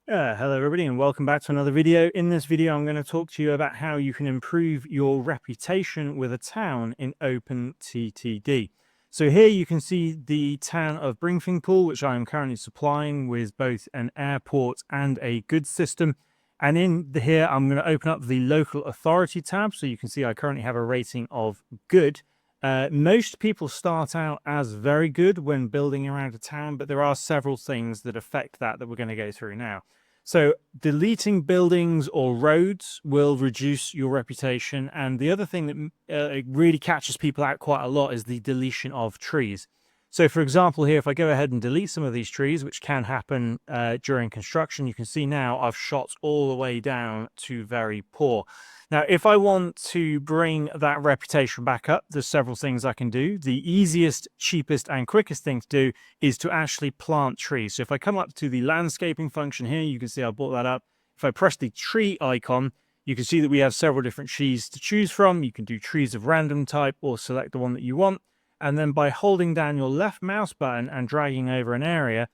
Hello everybody and welcome back to another video. In this video I'm going to talk to you about how you can improve your reputation with a town in OpenTTD. So here you can see the town of Bringthingpool, which I am currently supplying with both an airport and a goods system. And here I'm going to open up the local authority tab, so you can see I currently have a rating of good. Most people start out as very good when building around a town, but there are several things that affect that we're going to go through now. So deleting buildings or roads will reduce your reputation. And the other thing that really catches people out quite a lot is the deletion of trees. So for example, here, if I go ahead and delete some of these trees, which can happen during construction, you can see now I've shot all the way down to very poor. Now, if I want to bring that reputation back up, there's several things I can do. The easiest, cheapest, and quickest thing to do is to actually plant trees. So if I come up to the landscaping function here, you can see I brought that up. If I press the tree icon, you can see that we have several different trees to choose from. You can do trees of random type or select the one that you want. And then by holding down your left mouse button and dragging over an area,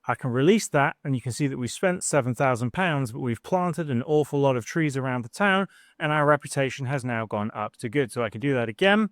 I can release that, and you can see that we've spent £7,000, but we've planted an awful lot of trees around the town, and our reputation has now gone up to good. So I can do that again.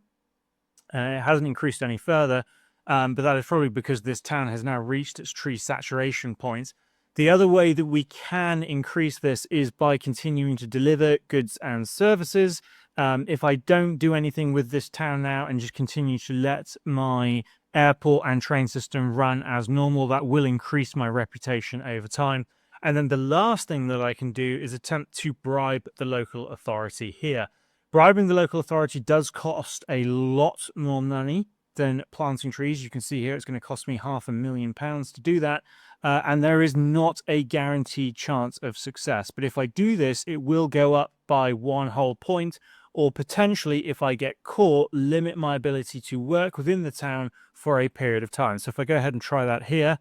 It hasn't increased any further, but that is probably because this town has now reached its tree saturation point. The other way that we can increase this is by continuing to deliver goods and services. If I don't do anything with this town now and just continue to let my airport and train system run as normal, that will increase my reputation over time. And then the last thing that I can do is attempt to bribe the local authority here. Bribing the local authority does cost a lot more money than planting trees. You can see here it's going to cost me £500,000 to do that. And there is not a guaranteed chance of success. But if I do this, it will go up by 1 whole point, or potentially, if I get caught, limit my ability to work within the town for a period of time. So if I go ahead and try that here,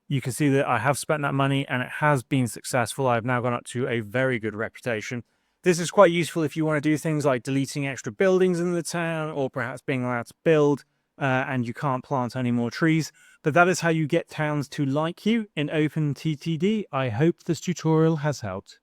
you can see that I have spent that money and it has been successful. I've now gone up to a very good reputation. This is quite useful if you want to do things like deleting extra buildings in the town, or perhaps being allowed to build and you can't plant any more trees. But that is how you get towns to like you in OpenTTD. I hope this tutorial has helped.